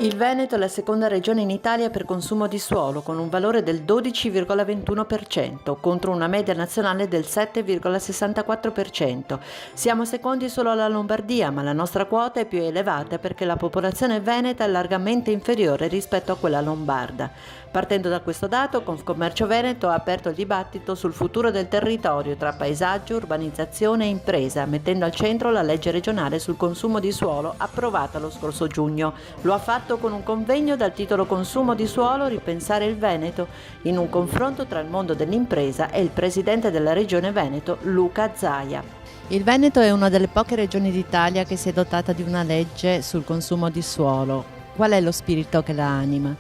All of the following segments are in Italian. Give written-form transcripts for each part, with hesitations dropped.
Il Veneto è la seconda regione in Italia per consumo di suolo, con un valore del 12,21% contro una media nazionale del 7,64%. Siamo secondi solo alla Lombardia, ma la nostra quota è più elevata perché la popolazione veneta è largamente inferiore rispetto a quella lombarda. Partendo da questo dato, Confcommercio Veneto ha aperto il dibattito sul futuro del territorio tra paesaggio, urbanizzazione e impresa, mettendo al centro la legge regionale sul consumo di suolo approvata lo scorso giugno. Lo ha fatto con un convegno dal titolo Consumo di suolo, ripensare il Veneto, in un confronto tra il mondo dell'impresa e il presidente della regione Veneto, Luca Zaia. Il Veneto è una delle poche regioni d'Italia che si è dotata di una legge sul consumo di suolo. Qual è lo spirito che la anima?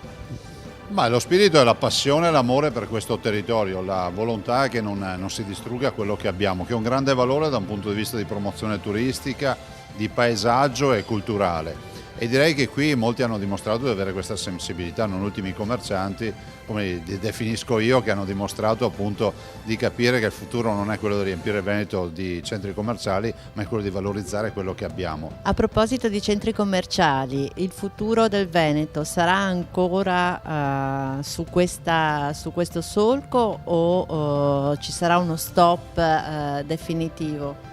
Ma lo spirito è la passione e l'amore per questo territorio, la volontà che non si distrugga quello che abbiamo, che è un grande valore da un punto di vista di promozione turistica, di paesaggio e culturale. E direi che qui molti hanno dimostrato di avere questa sensibilità, non ultimi i commercianti, come li definisco io, che hanno dimostrato appunto di capire che il futuro non è quello di riempire il Veneto di centri commerciali, ma è quello di valorizzare quello che abbiamo. A proposito di centri commerciali, il futuro del Veneto sarà ancora su questo solco o ci sarà uno stop definitivo?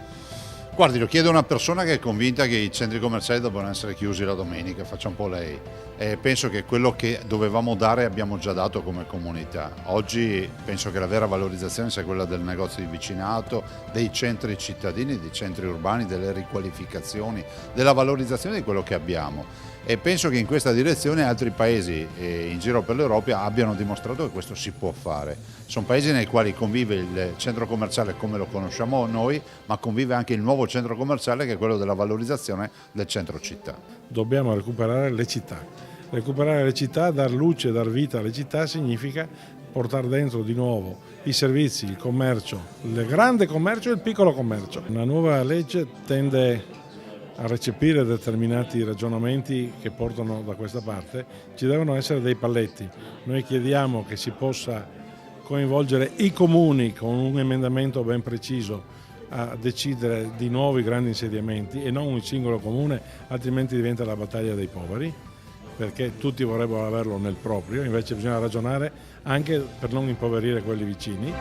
Guardi, lo chiedo a una persona che è convinta che i centri commerciali debbano essere chiusi la domenica, faccia un po' lei. Penso che quello che dovevamo dare abbiamo già dato come comunità. Oggi penso che la vera valorizzazione sia quella del negozio di vicinato, dei centri cittadini, dei centri urbani, delle riqualificazioni, della valorizzazione di quello che abbiamo. E penso che in questa direzione altri paesi in giro per l'Europa abbiano dimostrato che questo si può fare. Sono paesi nei quali convive il centro commerciale come lo conosciamo noi, ma convive anche il nuovo centro commerciale che è quello della valorizzazione del centro città. Dobbiamo recuperare le città. Recuperare le città, dar luce, dar vita alle città significa portare dentro di nuovo i servizi, il commercio, il grande commercio e il piccolo commercio. Una nuova legge tende a recepire determinati ragionamenti che portano da questa parte. Ci devono essere dei paletti. Noi chiediamo che si possa coinvolgere i comuni con un emendamento ben preciso a decidere di nuovi grandi insediamenti e non un singolo comune, altrimenti diventa la battaglia dei poveri, perché tutti vorrebbero averlo nel proprio, invece bisogna ragionare anche per non impoverire quelli vicini.